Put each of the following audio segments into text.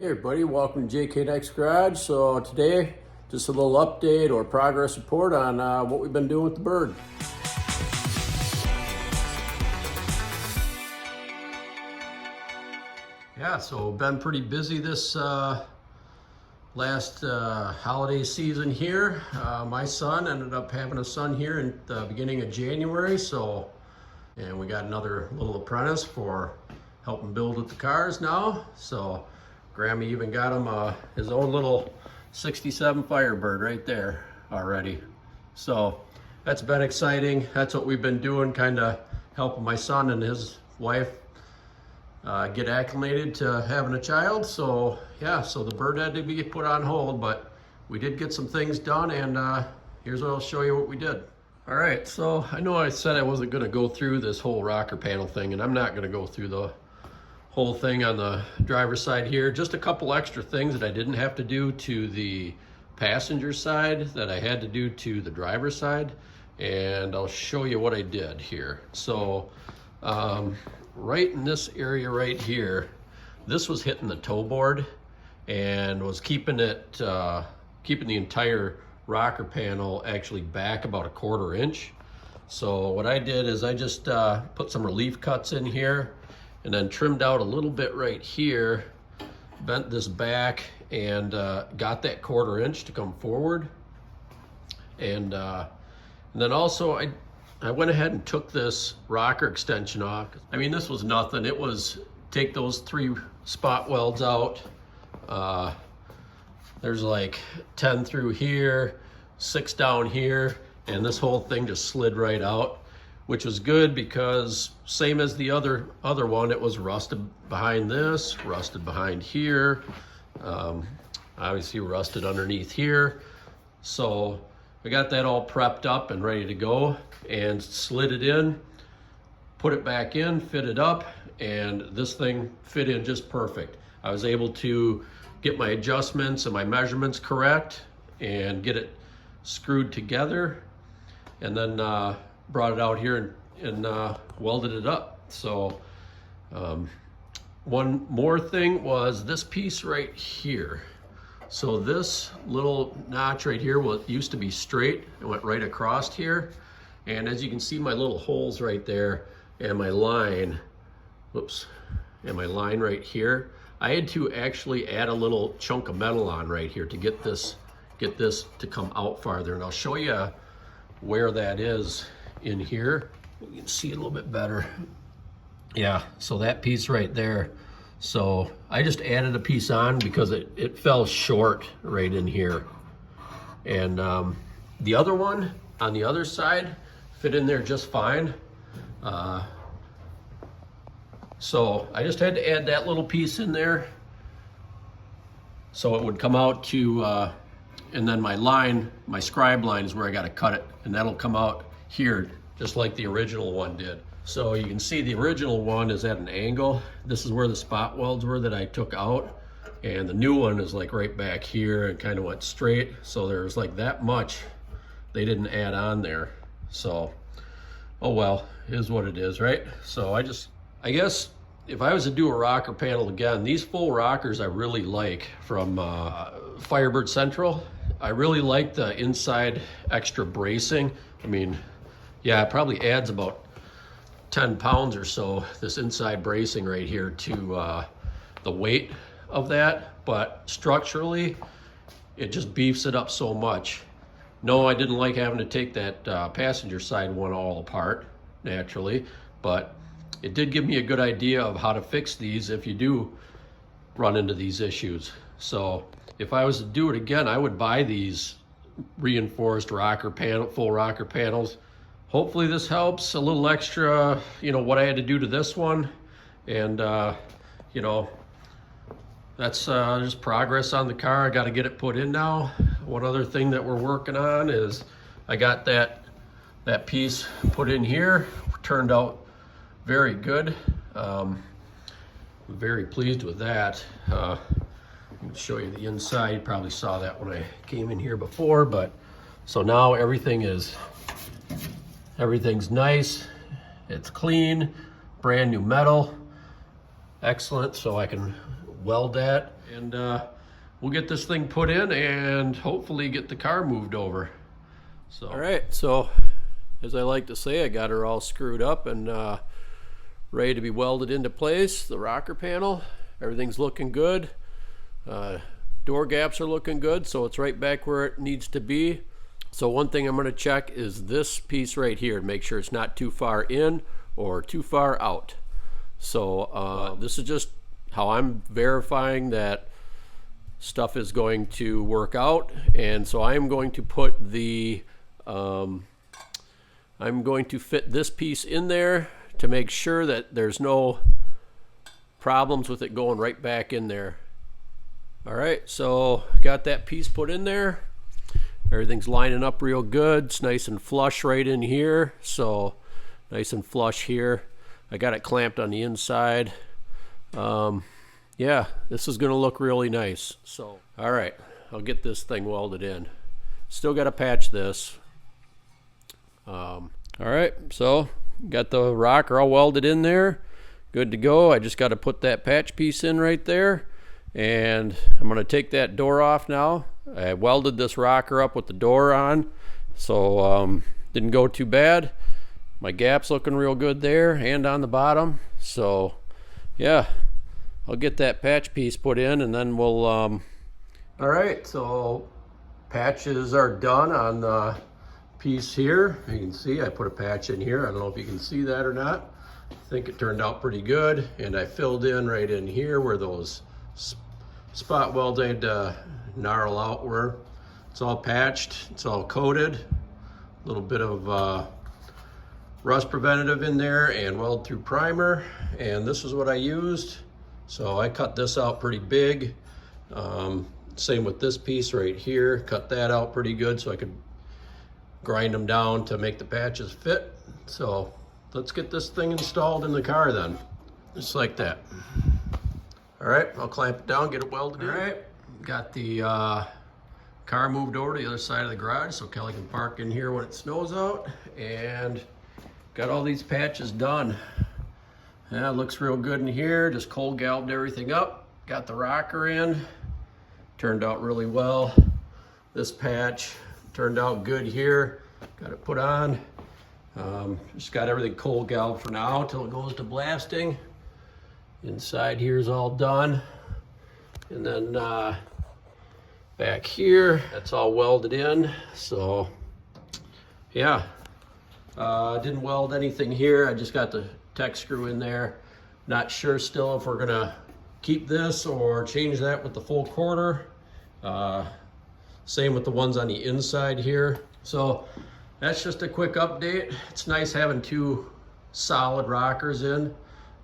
Hey everybody, welcome to JK Next Garage. So today, just a little update or progress report on what we've been doing with the bird. Yeah, so been pretty busy this last holiday season here. My son ended up having a son here in the beginning of January, and we got another little apprentice for helping build with the cars now. So Grammy even got him his own little 67 Firebird right there already. So that's been exciting. That's what we've been doing, kind of helping my son and his wife get acclimated to having a child. So yeah, so the bird had to be put on hold, but we did get some things done, and here's what I'll show you what we did. All right, so I know I said I wasn't gonna go through this whole rocker panel thing, and I'm not gonna go through the whole thing on the driver's side here. Just a couple extra things that I didn't have to do to the passenger side that I had to do to the driver's side, and I'll show you what I did here. So right in this area right here, this was hitting the toe board and was keeping it keeping the entire rocker panel actually back about 1/4 inch. So what I did is I just put some relief cuts in here and then trimmed out a little bit right here, bent this back, and got that 1/4 inch to come forward. And then also I went ahead and took this rocker extension off. I mean, this was nothing. It was take those 3 spot welds out. There's like 10 through here, 6 down here, and this whole thing just slid right out, which was good because same as the other one, it was rusted behind this, rusted behind here, obviously rusted underneath here. So we got that all prepped up and ready to go, and slid it in, put it back in, fit it up, and this thing fit in just perfect. I was able to get my adjustments and my measurements correct and get it screwed together, and then brought it out here and welded it up. So one more thing was this piece right here. So this little notch right here, well, it used to be straight. It went right across here. And as you can see, my little holes right there and my line, whoops, and my line right here, I had to actually add a little chunk of metal on right here to get this to come out farther. And I'll show you where that is in here. You can see it a little bit better. Yeah, so that piece right there. So I just added a piece on because it fell short right in here. And the other one on the other side fit in there just fine. So I just had to add that little piece in there so it would come out to, and then my line, my scribe line is where I got to cut it, and that'll come out here just like the original one did. So you can see the original one is at an angle. This is where the spot welds were that I took out, and the new one is like right back here and kind of went straight. So there's like that much they didn't add on there. So, oh well, is what it is, right? So I guess if I was to do a rocker panel again, these full rockers I really like from Firebird Central. I really like the inside extra bracing. I mean, yeah, it probably adds about 10 pounds or so, this inside bracing right here, to the weight of that. But structurally, it just beefs it up so much. No, I didn't like having to take that passenger side one all apart, naturally, but it did give me a good idea of how to fix these if you do run into these issues. So if I was to do it again, I would buy these reinforced rocker panel, full rocker panels. Hopefully this helps a little extra, you know, what I had to do to this one. And, you know, that's just progress on the car. I got to get it put in now. One other thing that we're working on is I got that piece put in here. Turned out very good. I'm very pleased with that. I can show you the inside. You probably saw that when I came in here before, but so now everything's nice. It's clean, brand new metal. Excellent. So I can weld that. and we'll get this thing put in and hopefully get the car moved over. So, all right, so as I like to say, I got her all screwed up and ready to be welded into place. The rocker panel, everything's looking good. Door gaps are looking good, so it's right back where it needs to be. So one thing I'm going to check is this piece right here, make sure it's not too far in or too far out. So this is just how I'm verifying that stuff is going to work out. And so I'm going to put the I'm going to fit this piece in there to make sure that there's no problems with it going right back in there. All right, so got that piece put in there. Everything's lining up real good. It's nice and flush right in here. So nice and flush here. I got it clamped on the inside. Yeah, this is gonna look really nice. So, all right, I'll get this thing welded in. Still gotta patch this. All right, so got the rocker all welded in there. Good to go. I just gotta put that patch piece in right there. And I'm going to take that door off now. I welded this rocker up with the door on, so didn't go too bad. My gap's looking real good there and on the bottom. So yeah, I'll get that patch piece put in and then we'll all right, so patches are done on the piece here. You can see I put a patch in here. I don't know if you can see that or not. I think it turned out pretty good, and I filled in right in here where those spot welded gnarl out were. It's all patched, it's all coated, a little bit of rust preventative in there and weld through primer, and this is what I used. So I cut this out pretty big. Same with this piece right here, cut that out pretty good so I could grind them down to make the patches fit. So let's get this thing installed in the car then, just like that. All right, I'll clamp it down, get it welded in. All right, got the car moved over to the other side of the garage so Kelly can park in here when it snows out, and got all these patches done. Yeah, it looks real good in here. Just cold galved everything up. Got the rocker in, turned out really well. This patch turned out good here. Got it put on. Just got everything cold galved for now till it goes to blasting. Inside here is all done, and then back here, that's all welded in. So yeah, didn't weld anything here. I just got the tech screw in there. Not sure still if we're gonna keep this or change that with the full quarter. Same with the ones on the inside here. So that's just a quick update. It's nice having two solid rockers in.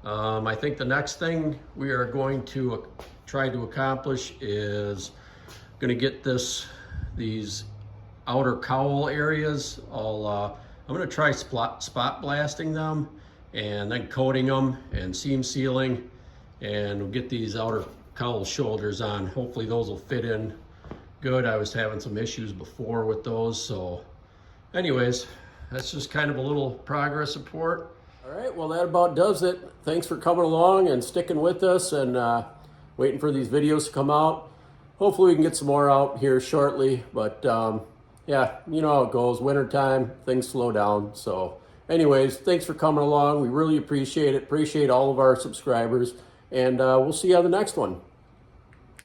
I think the next thing we are going to try to accomplish is going to get these outer cowl areas all, I'm going to try spot blasting them and then coating them and seam sealing, and we'll get these outer cowl shoulders on. Hopefully those will fit in good. I was having some issues before with those. So anyways, that's just kind of a little progress report. All right, well, that about does it. Thanks for coming along and sticking with us and waiting for these videos to come out. Hopefully we can get some more out here shortly, but yeah, you know how it goes. Wintertime, things slow down. So anyways, thanks for coming along. We really appreciate it. Appreciate all of our subscribers, and we'll see you on the next one.